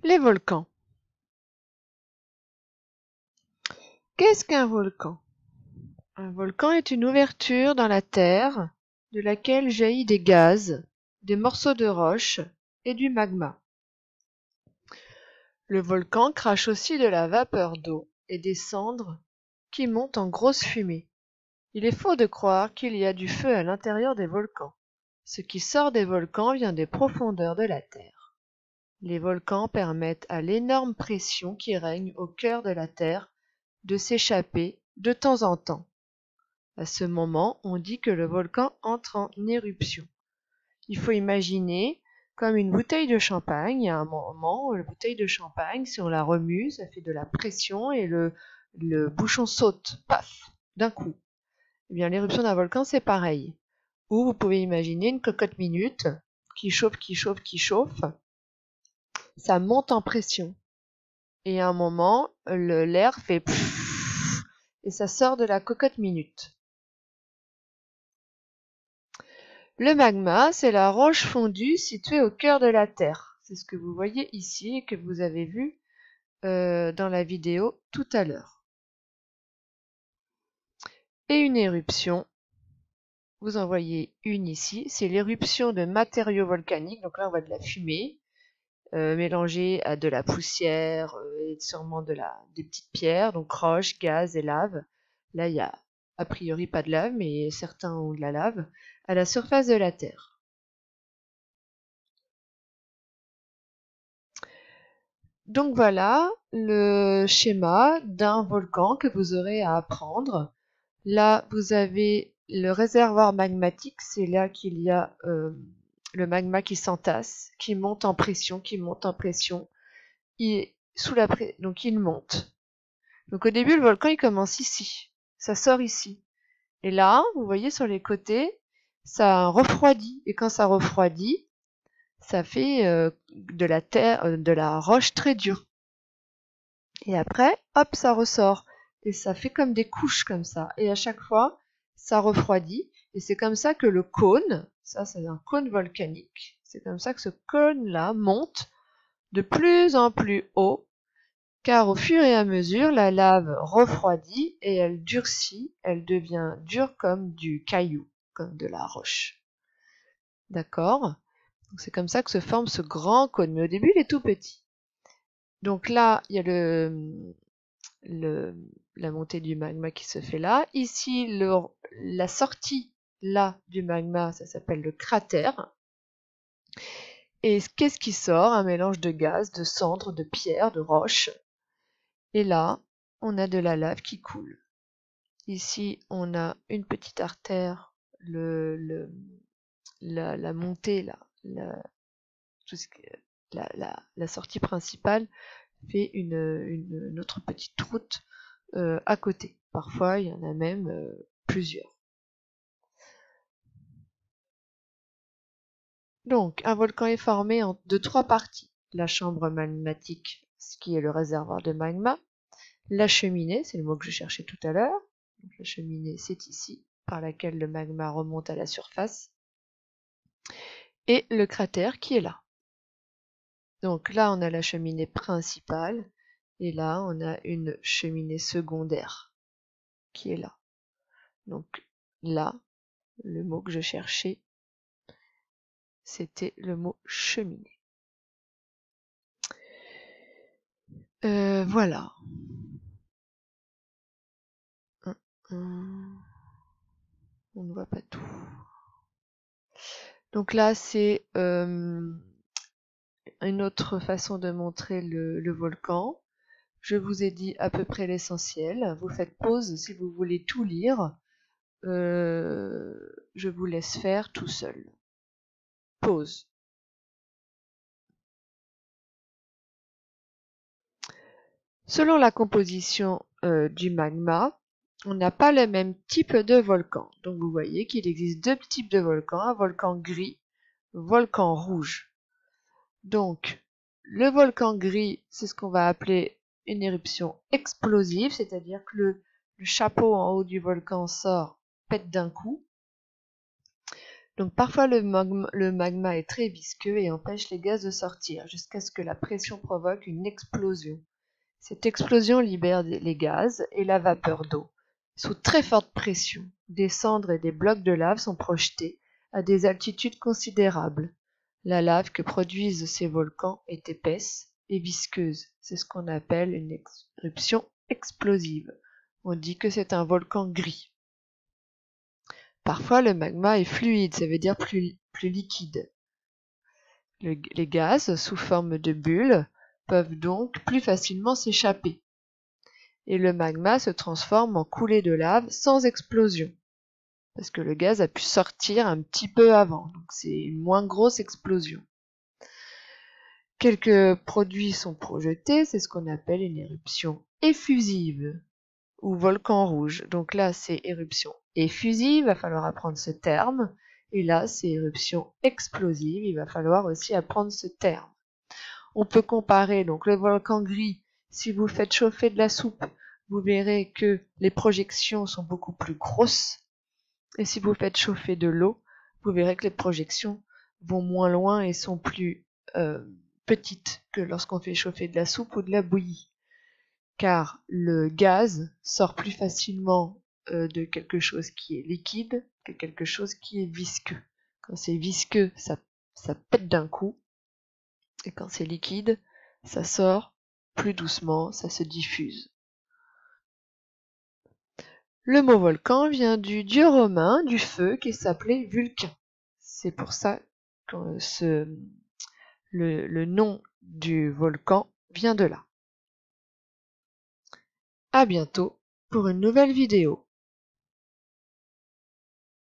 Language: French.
Les volcans. Qu'est-ce qu'un volcan? Un volcan est une ouverture dans la terre de laquelle jaillit des gaz, des morceaux de roche et du magma. Le volcan crache aussi de la vapeur d'eau et des cendres qui montent en grosse fumée. Il est faux de croire qu'il y a du feu à l'intérieur des volcans. Ce qui sort des volcans vient des profondeurs de la terre. Les volcans permettent à l'énorme pression qui règne au cœur de la terre de s'échapper de temps en temps. À ce moment, on dit que le volcan entre en éruption. Il faut imaginer comme une bouteille de champagne. Il y a un moment, la bouteille de champagne, si on la remue, ça fait de la pression et le bouchon saute, paf, d'un coup. Eh bien, l'éruption d'un volcan, c'est pareil. Ou vous pouvez imaginer une cocotte minute qui chauffe, qui chauffe, qui chauffe. Ça monte en pression. Et à un moment, l'air fait pfff, et ça sort de la cocotte minute. Le magma, c'est la roche fondue située au cœur de la Terre. C'est ce que vous voyez ici et que vous avez vu dans la vidéo tout à l'heure. Et une éruption, vous en voyez une ici, c'est l'éruption de matériaux volcaniques. Donc là, on voit de la fumée mélangée à de la poussière et sûrement des petites pierres, donc roches, gaz et lave. Là, il y a a priori pas de lave, mais certains ont de la lave à la surface de la Terre. Donc voilà le schéma d'un volcan que vous aurez à apprendre. Là, vous avez le réservoir magmatique, c'est là qu'il y a le magma qui s'entasse, qui monte en pression, donc il monte. Donc au début, le volcan il commence ici, ça sort ici. Et là, vous voyez sur les côtés, ça refroidit. Et quand ça refroidit, ça fait de la terre, de la roche très dure. Et après, hop, ça ressort. Et ça fait comme des couches comme ça. Et à chaque fois, ça refroidit. Et c'est comme ça que le cône, ça c'est un cône volcanique, c'est comme ça que ce cône-là monte de plus en plus haut, car au fur et à mesure, la lave refroidit et elle durcit, elle devient dure comme du caillou, comme de la roche. D'accord? Donc c'est comme ça que se forme ce grand cône. Mais au début, il est tout petit. Donc là, il y a la montée du magma qui se fait là. Ici, la sortie là du magma, ça s'appelle le cratère. Et qu'est-ce qui sort? Un mélange de gaz, de cendres, de pierres, de roches. Et là, on a de la lave qui coule. Ici, on a une petite artère, la montée, là, la sortie principale fait une autre petite route à côté. Parfois, il y en a même plusieurs. Donc, un volcan est formé de trois parties. La chambre magmatique, ce qui est le réservoir de magma. La cheminée, c'est le mot que je cherchais tout à l'heure. La cheminée, c'est ici, par laquelle le magma remonte à la surface. Et le cratère qui est là. Donc là, on a la cheminée principale. Et là, on a une cheminée secondaire qui est là. Donc là, le mot que je cherchais, c'était le mot cheminée. Voilà. On ne voit pas tout. Donc là, c'est une autre façon de montrer le volcan. Je vous ai dit à peu près l'essentiel. Vous faites pause si vous voulez tout lire. Je vous laisse faire tout seul. Pause. Selon la composition du magma, on n'a pas le même type de volcan. Donc vous voyez qu'il existe deux types de volcans, un volcan gris, volcan rouge. Donc le volcan gris, c'est ce qu'on va appeler une éruption explosive, c'est-à-dire que le chapeau en haut du volcan sort, pète d'un coup. Donc parfois le magma est très visqueux et empêche les gaz de sortir jusqu'à ce que la pression provoque une explosion. Cette explosion libère les gaz et la vapeur d'eau. Sous très forte pression, des cendres et des blocs de lave sont projetés à des altitudes considérables. La lave que produisent ces volcans est épaisse et visqueuse. C'est ce qu'on appelle une éruption explosive. On dit que c'est un volcan gris. Parfois, le magma est fluide, ça veut dire plus liquide. Les gaz, sous forme de bulles, peuvent donc plus facilement s'échapper. Et le magma se transforme en coulée de lave sans explosion. Parce que le gaz a pu sortir un petit peu avant, donc c'est une moins grosse explosion. Quelques produits sont projetés, c'est ce qu'on appelle une éruption effusive ou volcan rouge. Donc là, c'est éruption effusive, il va falloir apprendre ce terme. Et là, c'est éruption explosive, il va falloir aussi apprendre ce terme. On peut comparer donc le volcan gris. Si vous faites chauffer de la soupe, vous verrez que les projections sont beaucoup plus grosses. Et si vous faites chauffer de l'eau, vous verrez que les projections vont moins loin et sont plus petites que lorsqu'on fait chauffer de la soupe ou de la bouillie. Car le gaz sort plus facilement de quelque chose qui est liquide que quelque chose qui est visqueux. Quand c'est visqueux, ça pète d'un coup. Et quand c'est liquide, ça sort plus doucement, ça se diffuse. Le mot volcan vient du dieu romain du feu qui s'appelait Vulcain. C'est pour ça que le nom du volcan vient de là. À bientôt pour une nouvelle vidéo.